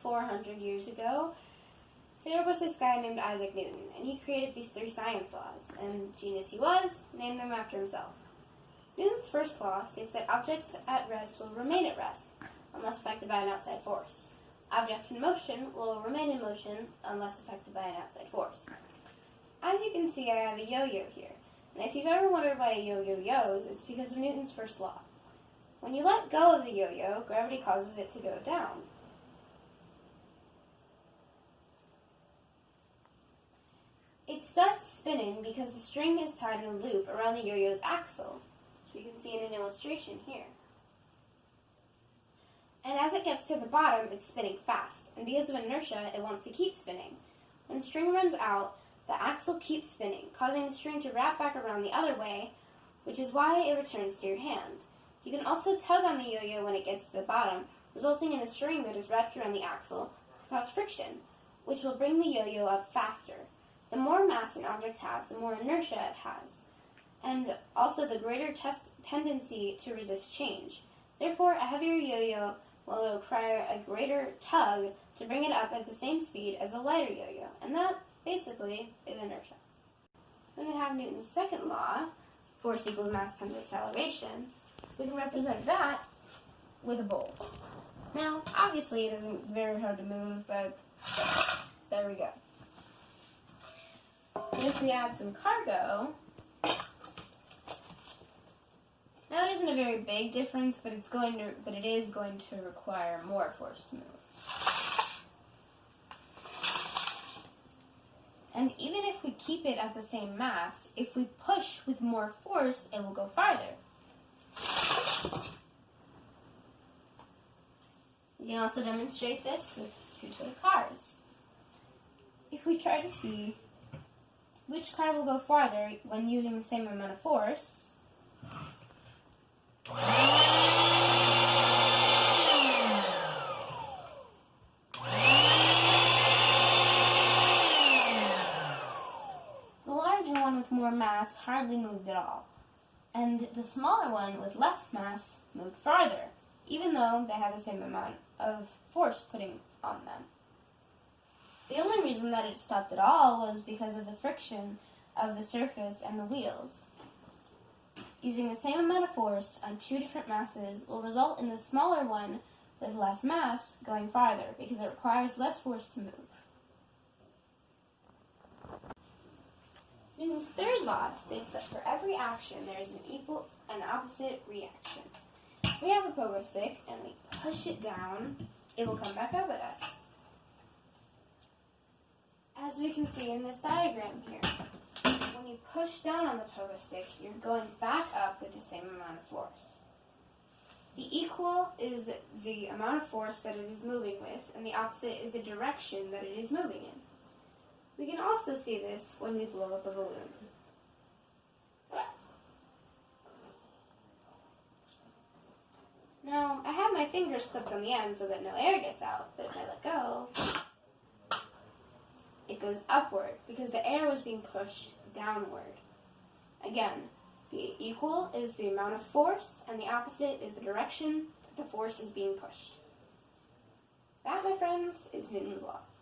400 years ago, there was this guy named Isaac Newton, and he created these 3 science laws, and genius he was, named them after himself. Newton's first law states that objects at rest will remain at rest, unless affected by an outside force. Objects in motion will remain in motion, unless affected by an outside force. As you can see, I have a yo-yo here, and if you've ever wondered why a yo-yo yo's, it's because of Newton's first law. When you let go of the yo-yo, gravity causes it to go down. It starts spinning because the string is tied in a loop around the yo-yo's axle, which you can see in an illustration here. And as it gets to the bottom, it's spinning fast, and because of inertia, it wants to keep spinning. When the string runs out, the axle keeps spinning, causing the string to wrap back around the other way, which is why it returns to your hand. You can also tug on the yo-yo when it gets to the bottom, resulting in a string that is wrapped around the axle to cause friction, which will bring the yo-yo up faster. The more mass an object has, the more inertia it has, and also the greater tendency to resist change. Therefore, a heavier yo-yo will require a greater tug to bring it up at the same speed as a lighter yo-yo, and that basically is inertia. When we have Newton's second law, force equals mass times acceleration, we can represent that with a bowl. Now, obviously it isn't very hard to move, but there we go. And if we add some cargo, now it isn't a very big difference, but it is going to require more force to move. And even if we keep it at the same mass, if we push with more force, it will go farther. We can also demonstrate this with 2 toy cars. If we try to see which car will go farther when using the same amount of force, the larger one with more mass hardly moved at all, and the smaller one with less mass moved farther, even though they had the same amount of force putting on them. The only reason that it stopped at all was because of the friction of the surface and the wheels. Using the same amount of force on 2 different masses will result in the smaller one with less mass going farther because it requires less force to move. Newton's third law states that for every action there is an equal and opposite reaction. If we have a pogo stick and we push it down, it will come back up at us. As we can see in this diagram here, when you push down on the pogo stick, you're going back up with the same amount of force. The equal is the amount of force that it is moving with, and the opposite is the direction that it is moving in. We can also see this when we blow up a balloon. Now, I have my fingers clipped on the end so that no air gets out, but if I let go, it goes upward because the air was being pushed downward. Again, the equal is the amount of force, and the opposite is the direction that the force is being pushed. That, my friends, is Newton's laws.